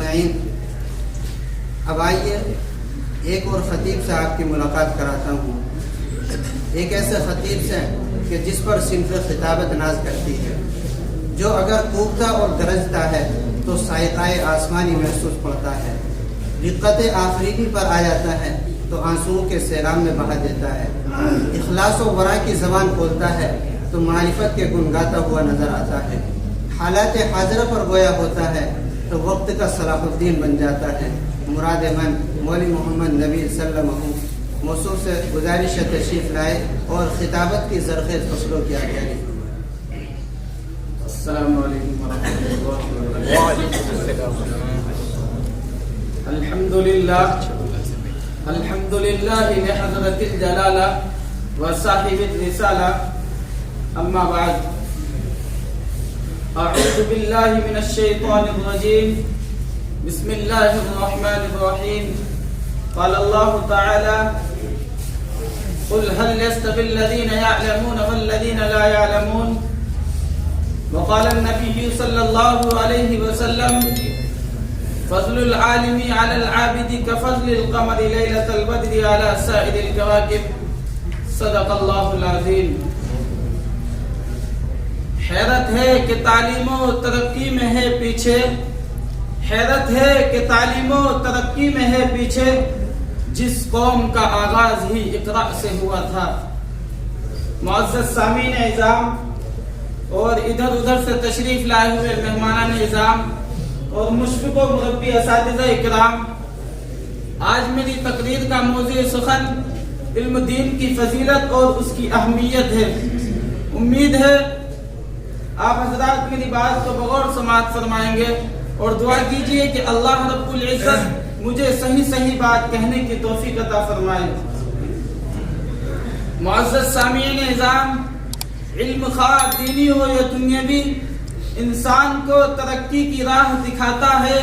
سامعین، اب آئیے ایک اور خطیب سے آپ کی ملاقات کراتا ہوں، ایک ایسے خطیب سے کہ جس پر صنف خطابت ناز کرتی ہے، جو اگر کوبتا اور گرجتا ہے تو سائقۂ آسمانی محسوس پڑتا ہے، رقت آفریدی پر آ جاتا ہے تو آنسوؤں کے سیلاب میں بہا دیتا ہے، اخلاص و ورا کی زبان کھولتا ہے تو معرفت کے گنگاتا ہوا نظر آتا ہے، حالات حاضرہ پر گویا ہوتا ہے تو وقت کا صلاح الدین بن جاتا ہے۔ مراد من مولوی محمد نبی صلی اللہ علیہ وسلم موصوف سے گزارش تشریف لائے اور خطابت کی زرخیز فصلوں کی آگاہی۔ السلام علیکم ورحمۃ اللہ وبرکاتہ۔ الحمد للہ لحضرت الجلالہ وصاحب الرسالہ، اما بعد، اعوذ باللہ من الشیطان الرجیم، بسم اللہ الرحمن الرحیم۔ قال اللہ تعالی: قل هل يستوي الذين يعلمون والذين لا يعلمون؟ وقال النبي صلى الله عليه وسلم: فضل العالم على العابد كفضل القمر ليلة البدر على سائر الكواكب۔ صدق اللہ العظیم۔ حیرت ہے کہ تعلیم و ترقی میں ہے پیچھے، حیرت ہے کہ تعلیم و ترقی میں ہے پیچھے، جس قوم کا آغاز ہی اقرا سے ہوا تھا۔ معزز سامعین اعظام اور ادھر ادھر سے تشریف لائے ہوئے مہمانان اعظام اور مشفق و مربی اساتذہ اکرام، آج میری تقریر کا موضوع سخن علم دین کی فضیلت اور اس کی اہمیت ہے۔ امید ہے آپ حضرات میری بات کو بغور سماعت فرمائیں گے اور دعا کیجئے کہ اللہ رب العزت مجھے صحیح بات کہنے کی توفیق عطا فرمائے۔ معزز سامعین اعظام، علم خواہ دینی ہو یا دنیاوی، انسان کو ترقی کی راہ دکھاتا ہے،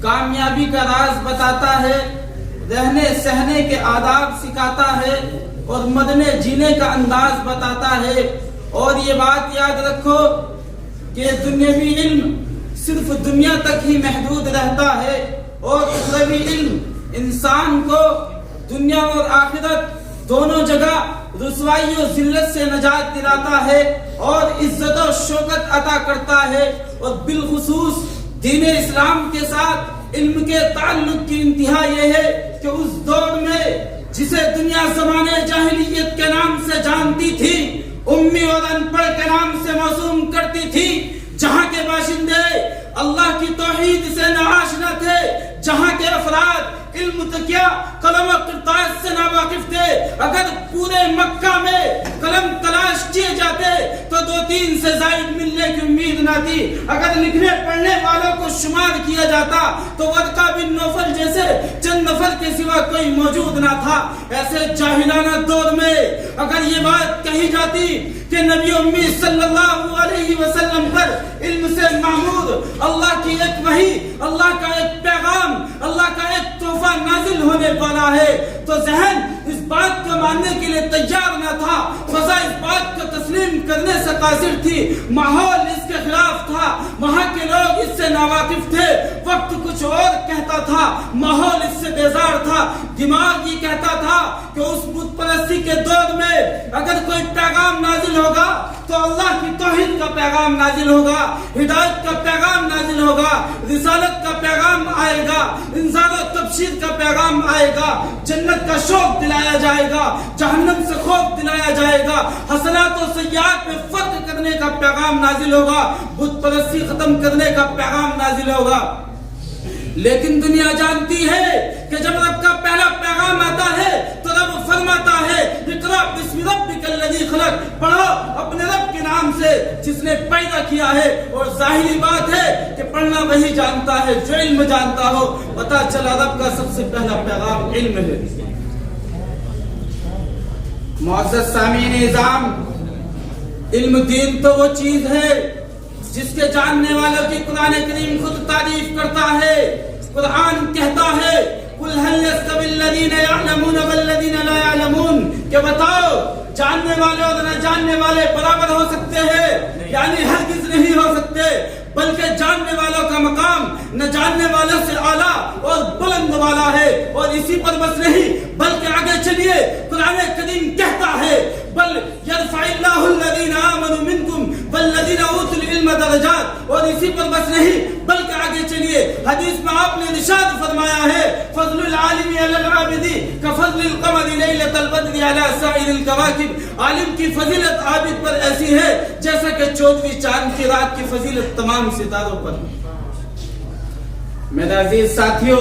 کامیابی کا راز بتاتا ہے، رہنے سہنے کے آداب سکھاتا ہے اور مرنے جینے کا انداز بتاتا ہے۔ اور یہ بات یاد رکھو کہ دنیاوی علم صرف دنیا تک ہی محدود رہتا ہے اور اخروی علم انسان کو دنیا اور آخرت دونوں جگہ رسوائی و ذلت سے نجات دلاتا ہے اور عزت و شوکت عطا کرتا ہے۔ اور بالخصوص دین اسلام کے ساتھ علم کے تعلق کی انتہا یہ ہے کہ اس دور میں جسے دنیا زمانے جاہلیت کے نام سے جانتی تھی، امی اور ان پڑھ کے نام سے موسوم کرتی تھی، جہاں کے باشندے اللہ کی توحید سے ناآشنا تھے، جہاں کے افراد علم تکیہ قلم و کرتاس سے ناواقف تھے، اگر پورے مکہ میں قلم تلاش کیے جاتے تو 2-3 سے زائد ملنے کی امید نہ تھی، اگر لکھنے پڑھنے والوں کو شمار کیا جاتا تو ورقہ بن نوفل جیسے چند نفر کے سوا کوئی موجود نہ تھا۔ ایسے جاہلانہ دور میں اگر یہ بات کہی جاتی کہ نبی امی صلی اللہ علیہ وسلم پر علم سے معمور اللہ کی ایک وحی، اللہ کا ایک پیغام، اللہ کا ایک تحفہ نازل ہونے والا ہے تو ذہن اس بات کو ماننے کے لیے تیار نہ تھا، فضا اس بات کو تسلیم کرنے سے قاصر تھی، ماحول اس کے خلاف تھا، وہاں کے لوگ اس سے ناواقف تھے، وقت کچھ اور کہتا تھا، ماحول اس سے بیزار تھا، دماغ یہ کہتا تھا کہ اس بت پرستی کے دور میں اگر کوئی پیغام نازل ہوگا تو اللہ کی توحید کا پیغام نازل ہوگا، ہدایت کا پیغام نازل ہوگا، رسالت کا پیغام آئے گا، انذار و تبشیر کا پیغام آئے گا، جنت کا شوق دلایا جائے گا، جہنم سے خوف دلایا جائے گا، حسنات و سیئات میں فرق کرنے کا پیغام نازل ہوگا، بت پرستی ختم کرنے کا پیغام نازل ہوگا۔ لیکن دنیا جانتی ہے کہ جب رب کا پہلا پیغام آتا ہے تو رب فرماتا ہے اقرأ بسم ربک الذی خلق، پڑھو اپنے رب کے نام سے جس نے پیدا کیا ہے۔ اور ظاہری بات ہے کہ پڑھنا وہی جانتا ہے جو علم جانتا ہو، پتہ چلا رب کا سب سے پہلا پیغام علم ہے۔ معزز سامعین اعظام، علم دین تو وہ چیز ہے جس کے جاننے والوں کی قرآن کریم خود تعریف کرتا ہے۔ قرآن کہتا ہے قل هل يستوي الذين يعلمون والذين لا يعلمون، کہ بتاؤ جاننے والے اور نہ جاننے والے برابر ہو سکتے ہیں؟ یعنی ہرگز نہیں ہو سکتے، بلکہ جاننے والوں کا مقام نہ جاننے والوں سے اعلیٰ اور بلند والا ہے. اور اسی پر بس نہیں بلکہ آگے چلیے قرآن کریم کہتا ہے بل یرفع اللہ الذین آمنوا منکم والذین اوتوا العلم درجات. اور اسی پر بس نہیں بلکہ آگے چلیے حدیث میں آپ نے ارشاد فرمایا ہے فضل العالم علی العابد کفضل القمر لیلۃ البدر علی سائر الکواکب. عالم کی فضیلت عابد پر ایسی ہے جیسا کہ 14ویں چاند کی رات کی فضیلت تمام ستاروں پر. میرے عزیز ساتھیوں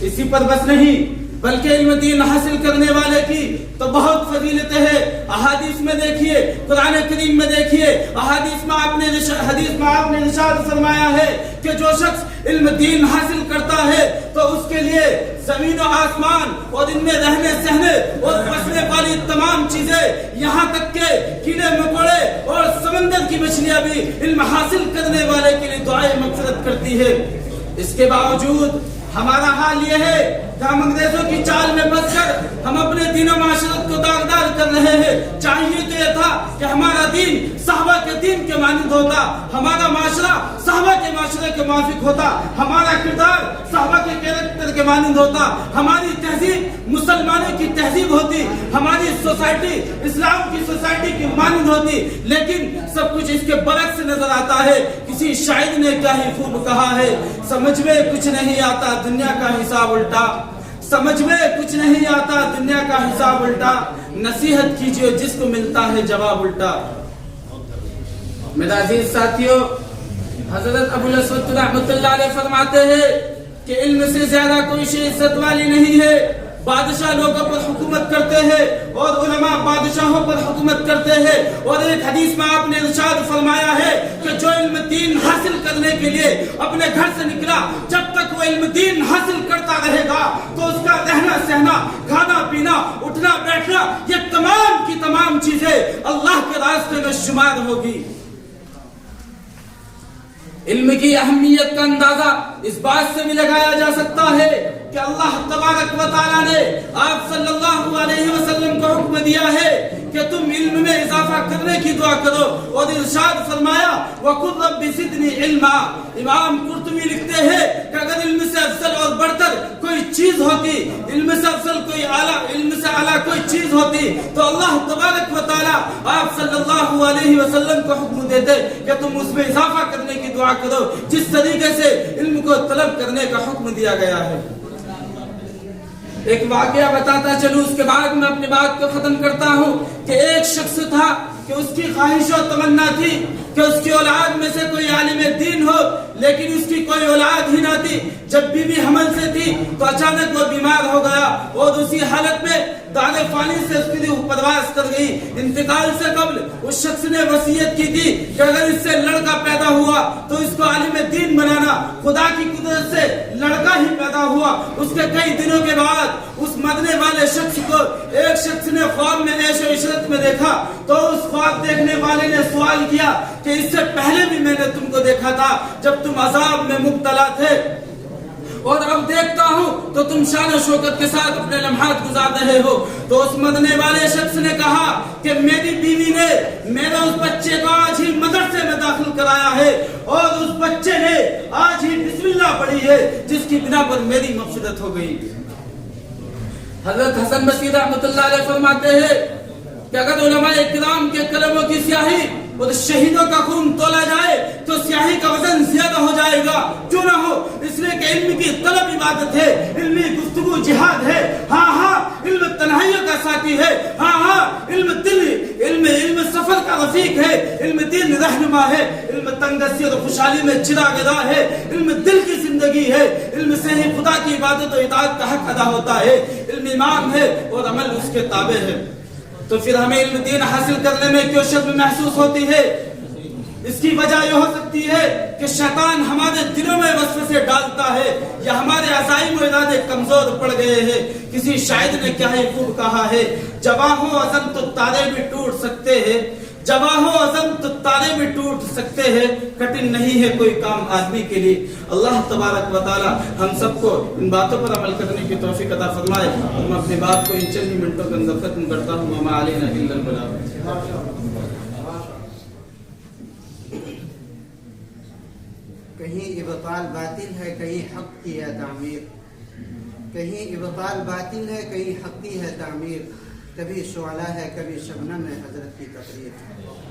اسی پر بس نہیں بلکہ علم دین حاصل کرنے والے کی تو بہت فضیلتیں ہیں. احادیث میں دیکھیے قرآن کریم میں دیکھیے حدیث میں آپ نے ارشاد فرمایا ہے کہ جو شخص علم دین حاصل کرتا ہے تو اس کے لیے زمین و آسمان اور ان میں رہنے سہنے اور بسنے والی تمام چیزیں یہاں تک کہ کیڑے مکوڑے اور سمندر کی مچھلیاں بھی علم حاصل کرنے والے کے لیے دعائیں مغفرت کرتی ہے. اس کے باوجود ہمارا حال یہ ہے کہ ہم انگریزوں کی چال میں پھنس کر ہم اپنے دین و معاشرت کو داغدار کر رہے ہیں. چاہیے تو یہ تھا کہ ہمارا دین صحابہ کے دین کے مانند ہوتا, ہمارا معاشرہ صحابہ کے معاشرے کے موافق ہوتا, ہمارا کردار صحابہ کے کیریکٹر کے مانند ہوتا, ہماری تہذیب مسلمانوں کی تہذیب ہوتی, ہماری سوسائٹی اسلام کی سوسائٹی کی مانند ہوتی. لیکن سب کچھ اس کے برعکس نظر آتا ہے. کسی شاعر نے کیا ہی خوب کہا ہے سمجھ میں کچھ نہیں آتا دنیا کا حساب الٹا. سمجھ میں کچھ نہیں آتا دنیا کا حساب الٹا. نصیحت کیجئے جس کو ملتا ہے جواب الٹا. میرا عزیز ساتھیوں حضرت ابو الاسود رحمۃ اللہ علیہ فرماتے ہیں کہ علم سے زیادہ کوئی شے عزت والی نہیں ہے. بادشاہ لوگوں پر حکومت کرتے ہیں اور علماء بادشاہوں پر حکومت کرتے ہیں. اور ایک حدیث میں آپ نے ارشاد فرمایا ہے کہ جو علم دین حاصل کرنے کے لیے اپنے گھر سے نکلا جب تک وہ علم دین حاصل کرتا رہے گا تو اس کا رہنا سہنا کھانا پینا اٹھنا بیٹھنا یہ تمام کی تمام چیزیں اللہ کے راستے میں شمار ہوگی. علم کی اہمیت کا اندازہ اس بات سے بھی لگایا جا سکتا ہے کہ اللہ تبارک و تعالیٰ نے آپ صلی اللہ علیہ وسلم کو حکم دیا ہے کہ تم علم میں اضافہ کرنے کی دعا کرو. اور ارشاد فرمایا وَقُلْ رَبِّ زِدْنِي عِلْمًا. امام قرطبی لکھتے ہیں کہ اگر علم سے افضل اور بڑھ کر کوئی چیز ہوتی, علم سے افضل کوئی اعلیٰ, علم سے اعلیٰ کوئی چیز ہوتی تو اللہ تبارک و تعالیٰ آپ صلی اللہ علیہ وسلم کو حکم دیتے کہ تم اس میں اضافہ کرنے کی دعا کرو جس طریقے سے علم کو طلب کرنے کا حکم دیا گیا ہے. ایک واقعہ بتاتا چلوں اس کے بعد میں اپنی بات کو ختم کرتا ہوں کہ ایک شخص تھا کہ اس کی خواہش و تمنا تھی کہ اس کی اولاد میں سے کوئی عالم دین ہو, لیکن اس کی کوئی اولاد ہی نہ تھی. جب بیوی حمل سے تھی تو اچانک وہ بیمار ہو گیا اور اسی حالت میں دار فانی سے اس کی روح پرواز کر گئی. انتقال سے قبل اس شخص نے وصیت کی تھی کہ اگر اس سے لڑکا پیدا ہوا تو اس کو عالم دین بنانا. خدا کی قدرت سے لڑکا ہی پیدا ہوا. اس کے کئی دنوں کے بعد اس مرنے والے شخص کو ایک شخص نے خواب میں عیش و عشرت میں دیکھا تو اس خواب دیکھنے والے نے سوال کیا کہ اس سے پہلے بھی میں نے تم کو دیکھا تھا جب تم عذاب میں مبتلا تھے اور اب دیکھتا ہوں تو تم شان و شوکت کے ساتھ اپنے لمحات گزار رہے ہو. تو اس مرنے والے شخص نے کہا کہ میری بیوی نے میرا اس بچے کو آج ہی مدرسے میں داخل کرایا ہے اور اس بچے نے آج ہی بسم اللہ پڑھی ہے جس کی بنا پر میری مغفرت ہو گئی. حضرت حسن بصری رحمۃ اللہ علیہ فرماتے ہیں کہ اگر علماء کرام کے قلموں کی سیاہی اور شہیدوں کا خون تولا جائے تو سیاہی کا وزن زیادہ ہو جائے گا. کیوں نہ ہو, اس لیے کہ علم کی طلب عبادت ہے, علمی گفتگو جہاد ہے. ہاں علم تنہائیوں کا ساتھی ہے. ہاں علم سفر کا رفیق ہے. علم دین رہنما ہے. علم تنگسی اور خوشحالی میں چراغ راہ ہے. علم دل کی زندگی ہے. علم سے ہی خدا کی عبادت و اطاعت کا حق ادا ہوتا ہے. علم امام ہے اور عمل اس کے تابع ہے. تو پھر ہمیں علم دین حاصل کرنے میں کیوں شرم محسوس ہوتی ہے؟ اس کی وجہ یہ ہو سکتی ہے کہ شیطان ہمارے دلوں میں وسوسے ڈالتا ہے یا ہمارے عزائم و ارادے کمزور پڑ گئے ہیں. کسی شاعر نے کیا ہی خوب کہا ہے جواں ہو عزم تو تارے بھی ٹوٹ سکتے ہیں, جواں ہو عزم تو تارے بھی ٹوٹ سکتے ہیں, کٹن نہیں ہے کوئی کام آدمی کے لیے. اللہ تبارک و تعالی ہم سب کو ان باتوں پر عمل کرنے کی توفیق عطا فرمائے. اور میں اپنی بات کو ان چند منٹوں کے اندر ختم کرتا ہوں. وما علینا الا البلاغ. کہیں ابطال باطل ہے کہیں حق کی ہے تعمیر، کہیں ابطال باطل ہے کہیں حق کی ہے تعمیر، کبھی شعلہ ہے کبھی شبنم ہے حضرت کی تقریر۔